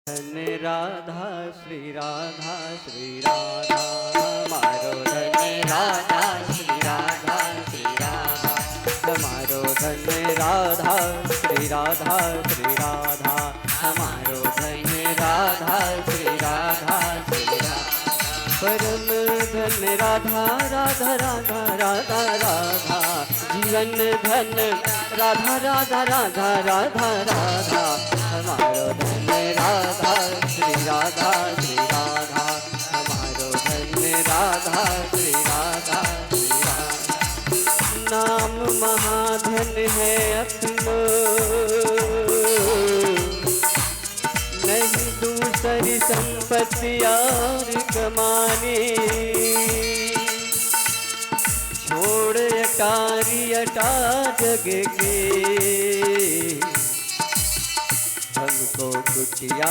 धन राधा श्री राधा श्री राधा हमारो धन राधा श्री राधा श्री राधा हमारो धन राधा श्री राधा श्री राधा हमारो धन राधा श्री राधा श्री राधा परम धन राधा राधा राधा राधा राधा जीवन धन राधा राधा राधा राधा राधा हमारो धन राधा श्री राधा श्री राधा हमारो धन राधा श्री राधा श्री राधा नाम महाधन है अपनो नहीं दूसरी संपत्ति और कमानी छोड़ अटारी अटा जग के हमको कुटिया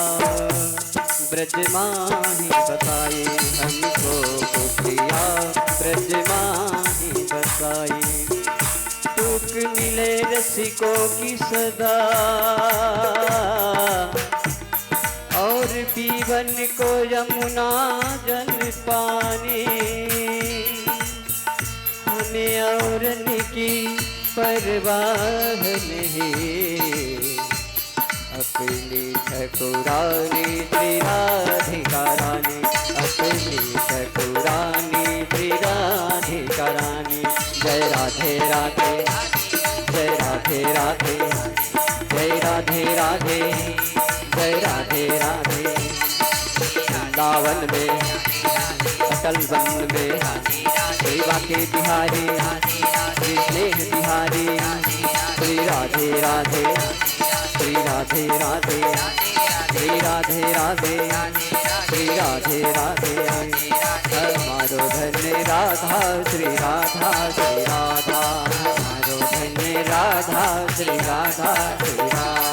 ब्रज माही बताई हमको कुटिया ब्रज माही बताई तुक मिले रसिकों की सदा और पीवन को यमुना जल पानी हमें और की परवाह नहीं अपनी ठकुरानी श्री राधिका रानी अपनी ठकुरानी श्री राधिका रानी जय राधे राधे जय राधे राधे जय राधे राधे जय राधे राधे वृंदावन में अटल वन में सेवा के बिहारी श्री स्नेह बिहारी श्री राधे राधे श्री राधे राधे श्री राधे राधे श्री राधे राधे हमारो धन्य राधा श्री राधा श्री राधा हमारो धन्य राधा श्री राधा श्री राधा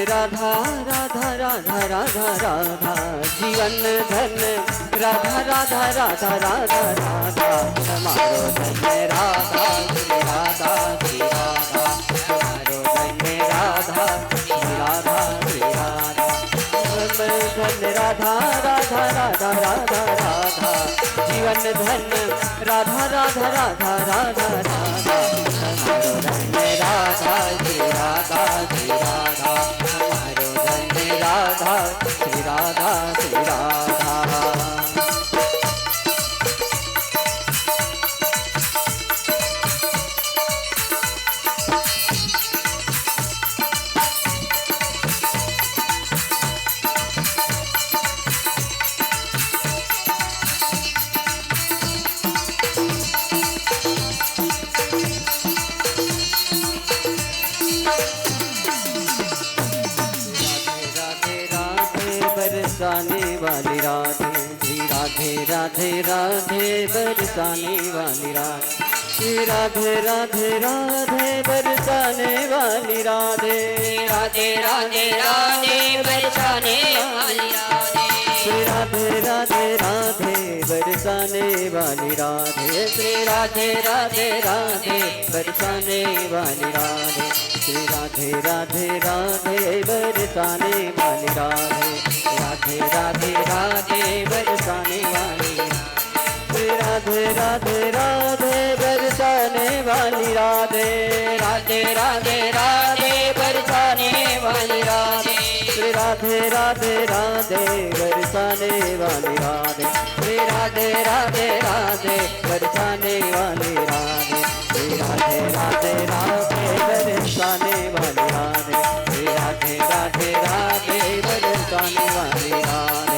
राधा राधा राधा राधा राधा जीवन धन राधा राधा राधा राधा राधा हमारो धन राधा श्री राधा श्री राधा हमारो धन राधा श्री राधा श्री राधा धन राधा राधा राधा राधा राधा जीवन धन राधा राधा राधा राधा राधा हमारो धन राधा श्री राधा श्री राधा राधा श्री राधा श्री राधा बरसाने वाली राधे राधे राधे राधे बरसाने वाली राधे राधे राधे राधे बरसाने वाली राधे राधे राधे राधे बरसाने वाली राधे श्री राधे राधे राधे बरसाने वाली राधे श्री राधे राधे राधे बरसाने वाली राधे श्री राधे राधे राधे बरसाने वाली राधे राधे राधे राधे बरसाने वाली श्री राधे राधे राधे बरसाने वाली राधे राधे राधे राधे बरसाने वाली राधे श्री राधे राधे राधे बरसाने वाली राधे श्री राधे राधे राधे बरसाने वाली राधे श्री राधे राधे राधे बरसाने वाली राधे श्री राधे राधे राधे बरसाने वाली राधे